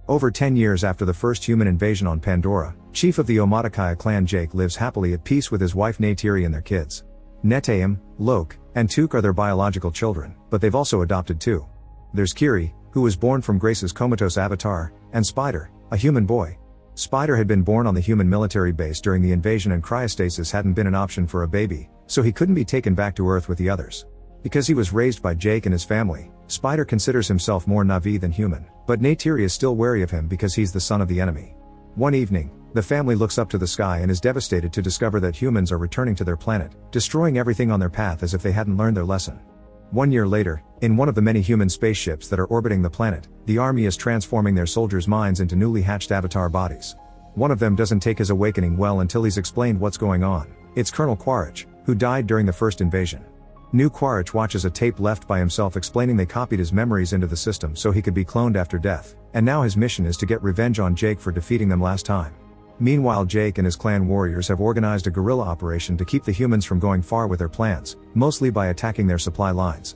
Over 10 years after the first human invasion on Pandora, chief of the Omaticaya clan Jake lives happily at peace with his wife Neytiri and their kids. Neteyam, Lok, and Tuk are their biological children, but they've also adopted two. There's Kiri, who was born from Grace's comatose avatar, and Spider, a human boy. Spider had been born on the human military base during the invasion and cryostasis hadn't been an option for a baby, so he couldn't be taken back to Earth with the others. Because he was raised by Jake and his family, Spider considers himself more Na'vi than human, but Neytiri is still wary of him because he's the son of the enemy. One evening, the family looks up to the sky and is devastated to discover that humans are returning to their planet, destroying everything on their path as if they hadn't learned their lesson. 1 year later, in one of the many human spaceships that are orbiting the planet, the army is transforming their soldiers' minds into newly hatched avatar bodies. One of them doesn't take his awakening well until he's explained what's going on. It's Colonel Quaritch, who died during the first invasion. New Quaritch watches a tape left by himself explaining they copied his memories into the system so he could be cloned after death, and now his mission is to get revenge on Jake for defeating them last time. Meanwhile, Jake and his clan warriors have organized a guerrilla operation to keep the humans from going far with their plans, mostly by attacking their supply lines.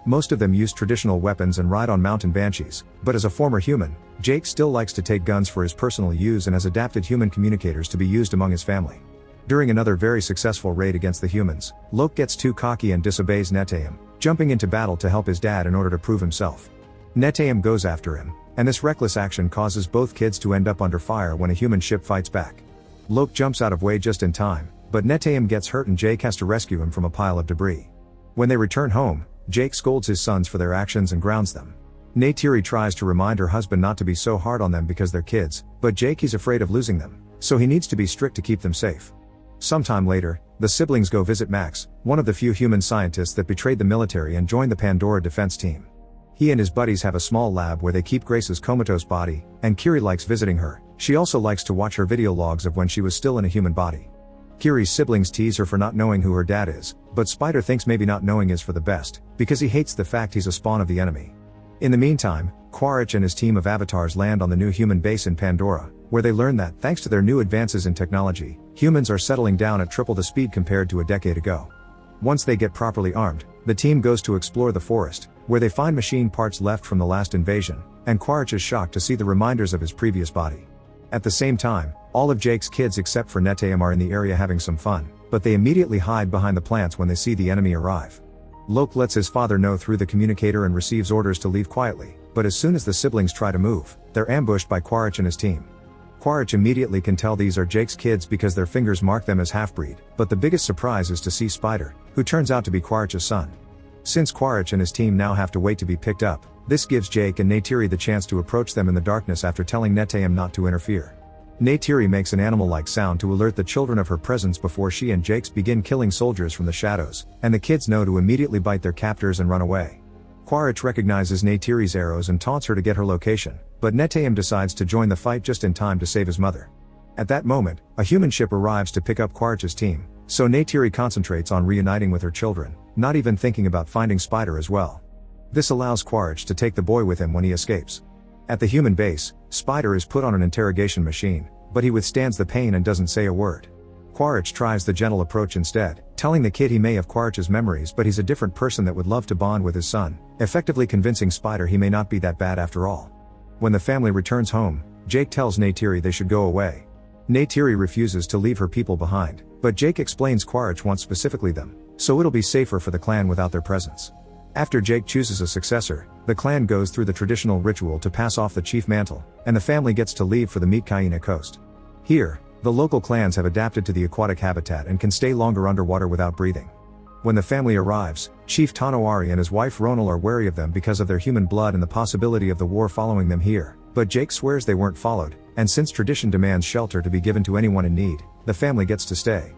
Most of them use traditional weapons and ride on mountain banshees, but as a former human, Jake still likes to take guns for his personal use and has adapted human communicators to be used among his family. During another very successful raid against the humans, Lok gets too cocky and disobeys Neteyam, jumping into battle to help his dad in order to prove himself. Neteyam goes after him, and this reckless action causes both kids to end up under fire when a human ship fights back. Lok jumps out of way just in time, but Neteyam gets hurt and Jake has to rescue him from a pile of debris. When they return home, Jake scolds his sons for their actions and grounds them. Neytiri tries to remind her husband not to be so hard on them because they're kids, but Jake is afraid of losing them, so he needs to be strict to keep them safe. Sometime later, the siblings go visit Max, one of the few human scientists that betrayed the military and joined the Pandora defense team. He and his buddies have a small lab where they keep Grace's comatose body, and Kiri likes visiting her. She also likes to watch her video logs of when she was still in a human body. Kiri's siblings tease her for not knowing who her dad is, but Spider thinks maybe not knowing is for the best, because he hates the fact he's a spawn of the enemy. In the meantime, Quaritch and his team of avatars land on the new human base in Pandora, where they learn that, thanks to their new advances in technology, humans are settling down at triple the speed compared to a decade ago. Once they get properly armed, the team goes to explore the forest, where they find machine parts left from the last invasion, and Quaritch is shocked to see the reminders of his previous body. At the same time, all of Jake's kids except for Neteyam are in the area having some fun, but they immediately hide behind the plants when they see the enemy arrive. Lok lets his father know through the communicator and receives orders to leave quietly, but as soon as the siblings try to move, they're ambushed by Quaritch and his team. Quaritch immediately can tell these are Jake's kids because their fingers mark them as half-breed, but the biggest surprise is to see Spider, who turns out to be Quaritch's son. Since Quaritch and his team now have to wait to be picked up, this gives Jake and Neytiri the chance to approach them in the darkness after telling Neteyam not to interfere. Neytiri makes an animal-like sound to alert the children of her presence before she and Jake begin killing soldiers from the shadows, and the kids know to immediately bite their captors and run away. Quaritch recognizes Neytiri's arrows and taunts her to get her location, but Neteyam decides to join the fight just in time to save his mother. At that moment, a human ship arrives to pick up Quaritch's team, so Neytiri concentrates on reuniting with her children, not even thinking about finding Spider as well. This allows Quaritch to take the boy with him when he escapes. At the human base, Spider is put on an interrogation machine, but he withstands the pain and doesn't say a word. Quaritch tries the gentle approach instead, telling the kid he may have Quaritch's memories but he's a different person that would love to bond with his son, effectively convincing Spider he may not be that bad after all. When the family returns home, Jake tells Neytiri they should go away. Neytiri refuses to leave her people behind, but Jake explains Quaritch wants specifically them, so it'll be safer for the clan without their presence. After Jake chooses a successor, the clan goes through the traditional ritual to pass off the chief mantle, and the family gets to leave for the Metkayina coast. Here, the local clans have adapted to the aquatic habitat and can stay longer underwater without breathing. When the family arrives, Chief Tonowari and his wife Ronal are wary of them because of their human blood and the possibility of the war following them here, but Jake swears they weren't followed, and since tradition demands shelter to be given to anyone in need, the family gets to stay.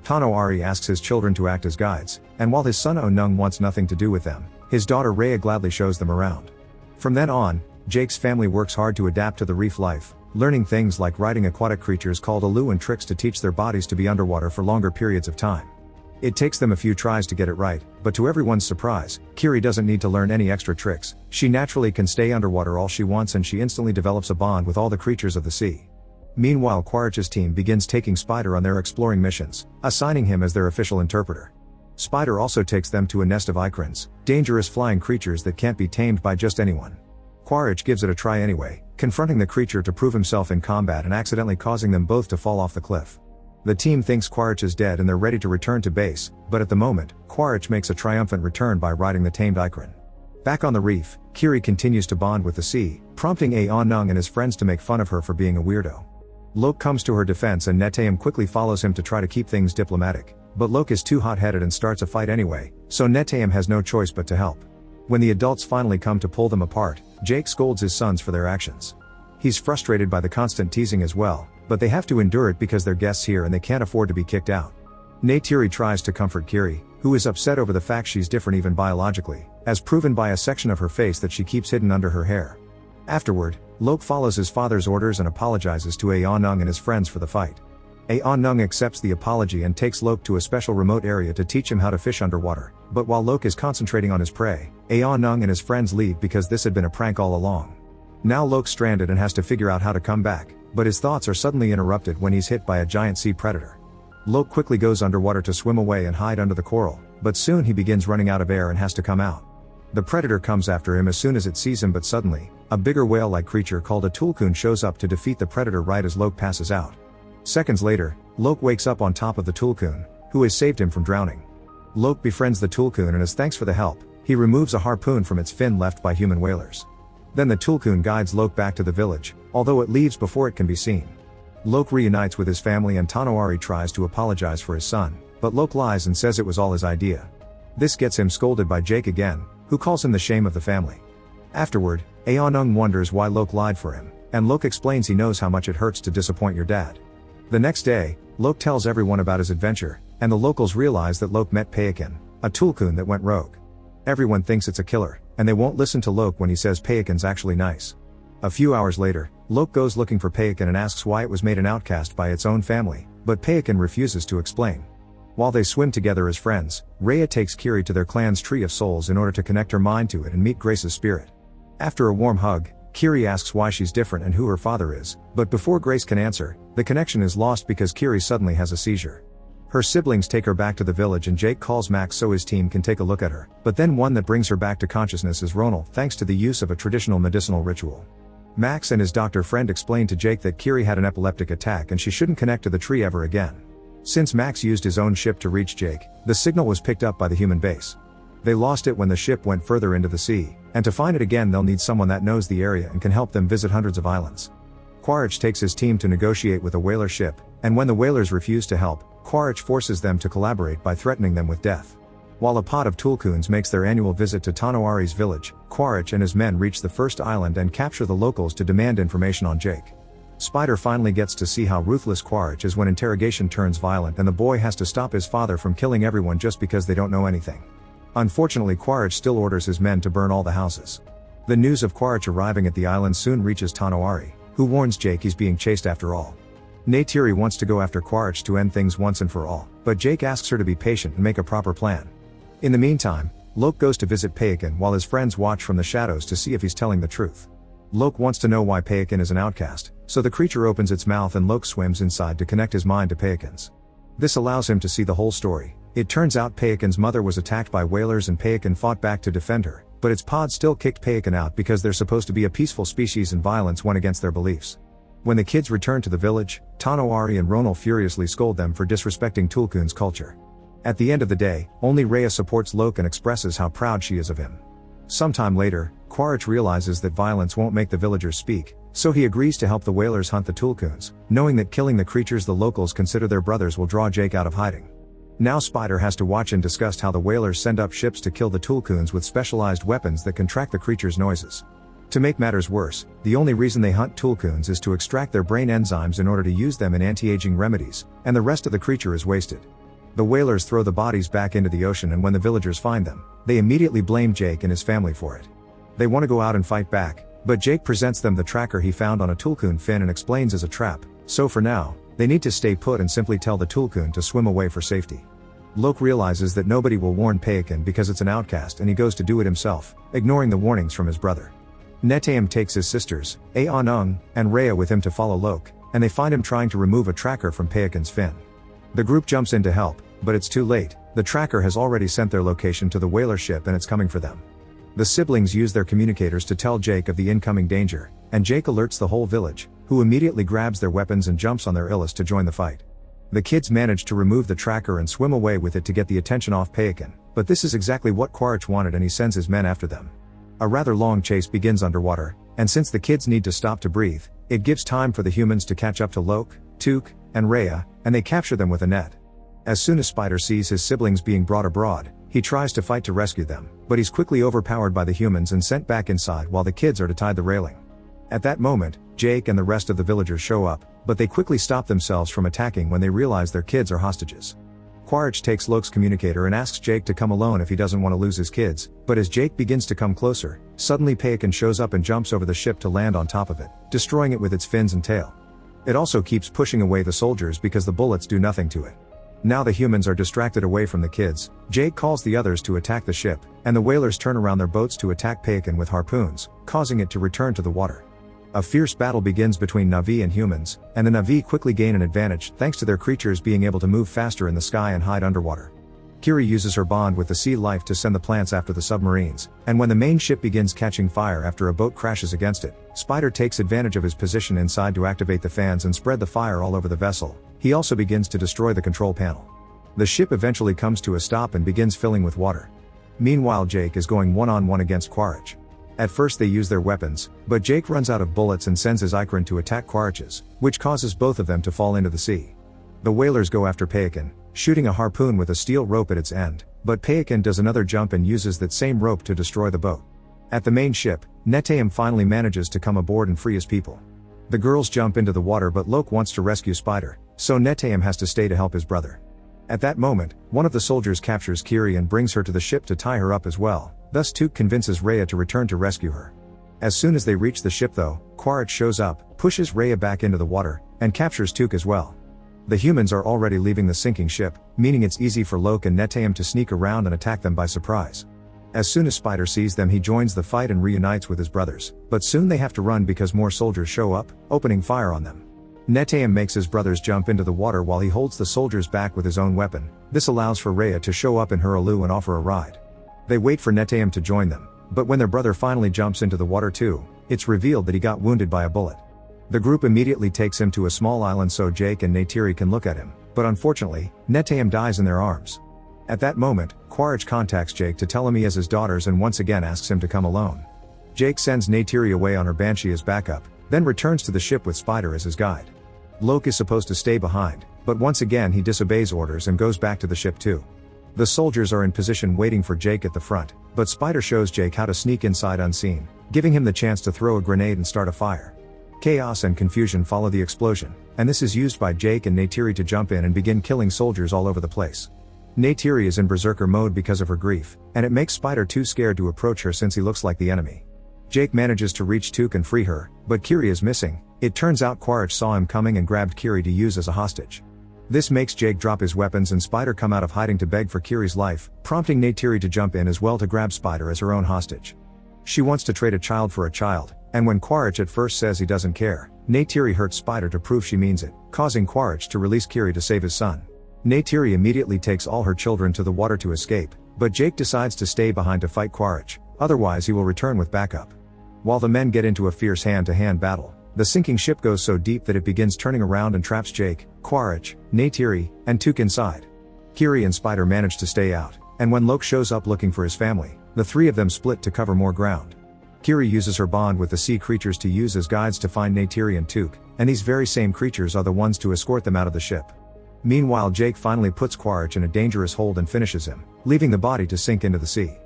Tonowari asks his children to act as guides, and while his son Onung wants nothing to do with them, his daughter Rhea gladly shows them around. From then on, Jake's family works hard to adapt to the reef life, learning things like riding aquatic creatures called alu and tricks to teach their bodies to be underwater for longer periods of time. It takes them a few tries to get it right, but to everyone's surprise, Kiri doesn't need to learn any extra tricks. She naturally can stay underwater all she wants and she instantly develops a bond with all the creatures of the sea. Meanwhile, Quaritch's team begins taking Spider on their exploring missions, assigning him as their official interpreter. Spider also takes them to a nest of ikrins, dangerous flying creatures that can't be tamed by just anyone. Quaritch gives it a try anyway, confronting the creature to prove himself in combat and accidentally causing them both to fall off the cliff. The team thinks Quaritch is dead and they're ready to return to base, but at the moment, Quaritch makes a triumphant return by riding the tamed Ikran. Back on the reef, Kiri continues to bond with the sea, prompting Aonung and his friends to make fun of her for being a weirdo. Lok comes to her defense and Neteyam quickly follows him to try to keep things diplomatic, but Lok is too hot-headed and starts a fight anyway, so Neteyam has no choice but to help. When the adults finally come to pull them apart, Jake scolds his sons for their actions. He's frustrated by the constant teasing as well, but they have to endure it because they're guests here and they can't afford to be kicked out. Neytiri tries to comfort Kiri, who is upset over the fact she's different even biologically, as proven by a section of her face that she keeps hidden under her hair. Afterward, Lok follows his father's orders and apologizes to Aonung and his friends for the fight. Aonung accepts the apology and takes Lok to a special remote area to teach him how to fish underwater, but while Lok is concentrating on his prey, Aonung and his friends leave because this had been a prank all along. Now Lok's stranded and has to figure out how to come back, but his thoughts are suddenly interrupted when he's hit by a giant sea predator. Lok quickly goes underwater to swim away and hide under the coral, but soon he begins running out of air and has to come out. The predator comes after him as soon as it sees him, but suddenly, a bigger whale-like creature called a tulkun shows up to defeat the predator right as Lok passes out. Seconds later, Lok wakes up on top of the tulkun, who has saved him from drowning. Lok befriends the tulkun and as thanks for the help, he removes a harpoon from its fin left by human whalers. Then the tulkun guides Lok back to the village, although it leaves before it can be seen. Lok reunites with his family and Tonowari tries to apologize for his son, but Lok lies and says it was all his idea. This gets him scolded by Jake again, who calls him the shame of the family. Afterward, Aonung wonders why Lok lied for him, and Lok explains he knows how much it hurts to disappoint your dad. The next day, Lok tells everyone about his adventure, and the locals realize that Lok met Payakan, a tulkun that went rogue. Everyone thinks it's a killer, and they won't listen to Lok when he says Payakan's actually nice. A few hours later, Lok goes looking for Payakan and asks why it was made an outcast by its own family, but Payakan refuses to explain. While they swim together as friends, Rhea takes Kiri to their clan's Tree of Souls in order to connect her mind to it and meet Grace's spirit. After a warm hug, Kiri asks why she's different and who her father is, but before Grace can answer, the connection is lost because Kiri suddenly has a seizure. Her siblings take her back to the village and Jake calls Max so his team can take a look at her, but then one that brings her back to consciousness is Ronal thanks to the use of a traditional medicinal ritual. Max and his doctor friend explain to Jake that Kiri had an epileptic attack and she shouldn't connect to the tree ever again. Since Max used his own ship to reach Jake, the signal was picked up by the human base. They lost it when the ship went further into the sea, and to find it again they'll need someone that knows the area and can help them visit hundreds of islands. Quaritch takes his team to negotiate with a whaler ship, and when the whalers refuse to help, Quaritch forces them to collaborate by threatening them with death. While a pod of tulkuns makes their annual visit to Tonowari's village, Quaritch and his men reach the first island and capture the locals to demand information on Jake. Spider finally gets to see how ruthless Quaritch is when interrogation turns violent and the boy has to stop his father from killing everyone just because they don't know anything. Unfortunately, Quaritch still orders his men to burn all the houses. The news of Quaritch arriving at the island soon reaches Tonowari, who warns Jake he's being chased after all. Neytiri wants to go after Quaritch to end things once and for all, but Jake asks her to be patient and make a proper plan. In the meantime, Lok goes to visit Payakan while his friends watch from the shadows to see if he's telling the truth. Lok wants to know why Payakan is an outcast, so the creature opens its mouth and Lok swims inside to connect his mind to Payakan's. This allows him to see the whole story. It turns out Payakan's mother was attacked by whalers and Payakan fought back to defend her, but its pod still kicked Payakan out because they're supposed to be a peaceful species and violence went against their beliefs. When the kids return to the village, Tonowari and Ronal furiously scold them for disrespecting Tulkun's culture. At the end of the day, only Rhea supports Lok and expresses how proud she is of him. Sometime later, Quaritch realizes that violence won't make the villagers speak, so he agrees to help the whalers hunt the Tulkuns, knowing that killing the creatures the locals consider their brothers will draw Jake out of hiding. Now Spider has to watch and discuss how the whalers send up ships to kill the Tulkuns with specialized weapons that can track the creatures' noises. To make matters worse, the only reason they hunt Tulkuns is to extract their brain enzymes in order to use them in anti-aging remedies, and the rest of the creature is wasted. The whalers throw the bodies back into the ocean and when the villagers find them, they immediately blame Jake and his family for it. They want to go out and fight back, but Jake presents them the tracker he found on a Tulkun fin and explains as a trap, so for now, they need to stay put and simply tell the Tulkun to swim away for safety. Lok realizes that nobody will warn Payakan because it's an outcast and he goes to do it himself, ignoring the warnings from his brother. Neteyam takes his sisters, Aonung, and Rhea with him to follow Lok, and they find him trying to remove a tracker from Payakan's fin. The group jumps in to help, but it's too late, the tracker has already sent their location to the whaler ship and it's coming for them. The siblings use their communicators to tell Jake of the incoming danger, and Jake alerts the whole village, who immediately grabs their weapons and jumps on their Illus to join the fight. The kids manage to remove the tracker and swim away with it to get the attention off Payakan, but this is exactly what Quaritch wanted and he sends his men after them. A rather long chase begins underwater, and since the kids need to stop to breathe, it gives time for the humans to catch up to Lok, Took, and Rhea, and they capture them with a net. As soon as Spider sees his siblings being brought abroad, he tries to fight to rescue them, but he's quickly overpowered by the humans and sent back inside while the kids are to tie the railing. At that moment, Jake and the rest of the villagers show up, but they quickly stop themselves from attacking when they realize their kids are hostages. Quaritch takes Lok's communicator and asks Jake to come alone if he doesn't want to lose his kids, but as Jake begins to come closer, suddenly Payakan shows up and jumps over the ship to land on top of it, destroying it with its fins and tail. It also keeps pushing away the soldiers because the bullets do nothing to it. Now the humans are distracted away from the kids, Jake calls the others to attack the ship, and the whalers turn around their boats to attack Payakan with harpoons, causing it to return to the water. A fierce battle begins between Na'vi and humans, and the Na'vi quickly gain an advantage thanks to their creatures being able to move faster in the sky and hide underwater. Kiri uses her bond with the sea life to send the plants after the submarines, and when the main ship begins catching fire after a boat crashes against it, Spider takes advantage of his position inside to activate the fans and spread the fire all over the vessel. He also begins to destroy the control panel. The ship eventually comes to a stop and begins filling with water. Meanwhile, Jake is going one-on-one against Quaritch. At first they use their weapons, but Jake runs out of bullets and sends his Ikran to attack Quaritch's, which causes both of them to fall into the sea. The whalers go after Payakan, shooting a harpoon with a steel rope at its end, but Payakan does another jump and uses that same rope to destroy the boat. At the main ship, Neteyam finally manages to come aboard and free his people. The girls jump into the water but Lok wants to rescue Spider, so Neteyam has to stay to help his brother. At that moment, one of the soldiers captures Kiri and brings her to the ship to tie her up as well, thus Took convinces Rhea to return to rescue her. As soon as they reach the ship though, Quaritch shows up, pushes Rhea back into the water, and captures Took as well. The humans are already leaving the sinking ship, meaning it's easy for Lok and Neteyam to sneak around and attack them by surprise. As soon as Spider sees them he joins the fight and reunites with his brothers, but soon they have to run because more soldiers show up, opening fire on them. Neteyam makes his brothers jump into the water while he holds the soldiers back with his own weapon. This allows for Rhea to show up in her Alu and offer a ride. They wait for Neteyam to join them, but when their brother finally jumps into the water too, it's revealed that he got wounded by a bullet. The group immediately takes him to a small island so Jake and Neytiri can look at him, but unfortunately, Neteyam dies in their arms. At that moment, Quaritch contacts Jake to tell him he has his daughters and once again asks him to come alone. Jake sends Neytiri away on her Banshee as backup, then returns to the ship with Spider as his guide. Lok is supposed to stay behind, but once again he disobeys orders and goes back to the ship too. The soldiers are in position waiting for Jake at the front, but Spider shows Jake how to sneak inside unseen, giving him the chance to throw a grenade and start a fire. Chaos and confusion follow the explosion, and this is used by Jake and Neytiri to jump in and begin killing soldiers all over the place. Neytiri is in berserker mode because of her grief, and it makes Spider too scared to approach her since he looks like the enemy. Jake manages to reach Took and free her, but Kiri is missing. It turns out Quaritch saw him coming and grabbed Kiri to use as a hostage. This makes Jake drop his weapons and Spider come out of hiding to beg for Kiri's life, prompting Neytiri to jump in as well to grab Spider as her own hostage. She wants to trade a child for a child, and when Quaritch at first says he doesn't care, Neytiri hurts Spider to prove she means it, causing Quaritch to release Kiri to save his son. Neytiri immediately takes all her children to the water to escape, but Jake decides to stay behind to fight Quaritch, otherwise he will return with backup. While the men get into a fierce hand-to-hand battle, the sinking ship goes so deep that it begins turning around and traps Jake, Quaritch, Neytiri, and Took inside. Kiri and Spider manage to stay out, and when Lok shows up looking for his family, the three of them split to cover more ground. Kiri uses her bond with the sea creatures to use as guides to find Neytiri and Took, and these very same creatures are the ones to escort them out of the ship. Meanwhile, Jake finally puts Quaritch in a dangerous hold and finishes him, leaving the body to sink into the sea.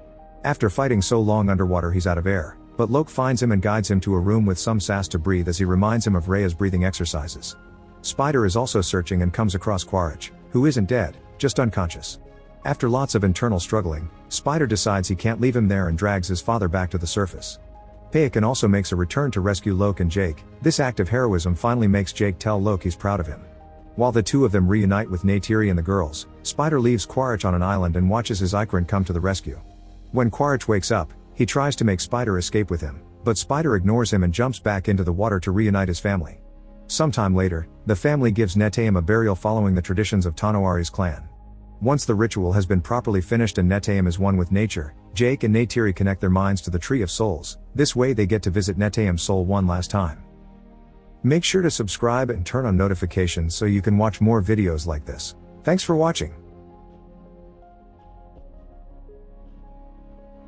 After fighting so long underwater he's out of air, but Lok finds him and guides him to a room with some sass to breathe as he reminds him of Rhea's breathing exercises. Spider is also searching and comes across Quaritch, who isn't dead, just unconscious. After lots of internal struggling, Spider decides he can't leave him there and drags his father back to the surface. Payakan also makes a return to rescue Lok and Jake. This act of heroism finally makes Jake tell Lok he's proud of him. While the two of them reunite with Neytiri and the girls, Spider leaves Quaritch on an island and watches his Ikran come to the rescue. When Quaritch wakes up, he tries to make Spider escape with him, but Spider ignores him and jumps back into the water to reunite his family. Sometime later, the family gives Neteyam a burial following the traditions of Tanoari's clan. Once the ritual has been properly finished and Neteyam is one with nature, Jake and Neytiri connect their minds to the Tree of Souls. This way they get to visit Neteyam's soul one last time. Make sure to subscribe and turn on notifications so you can watch more videos like this. Thanks for watching.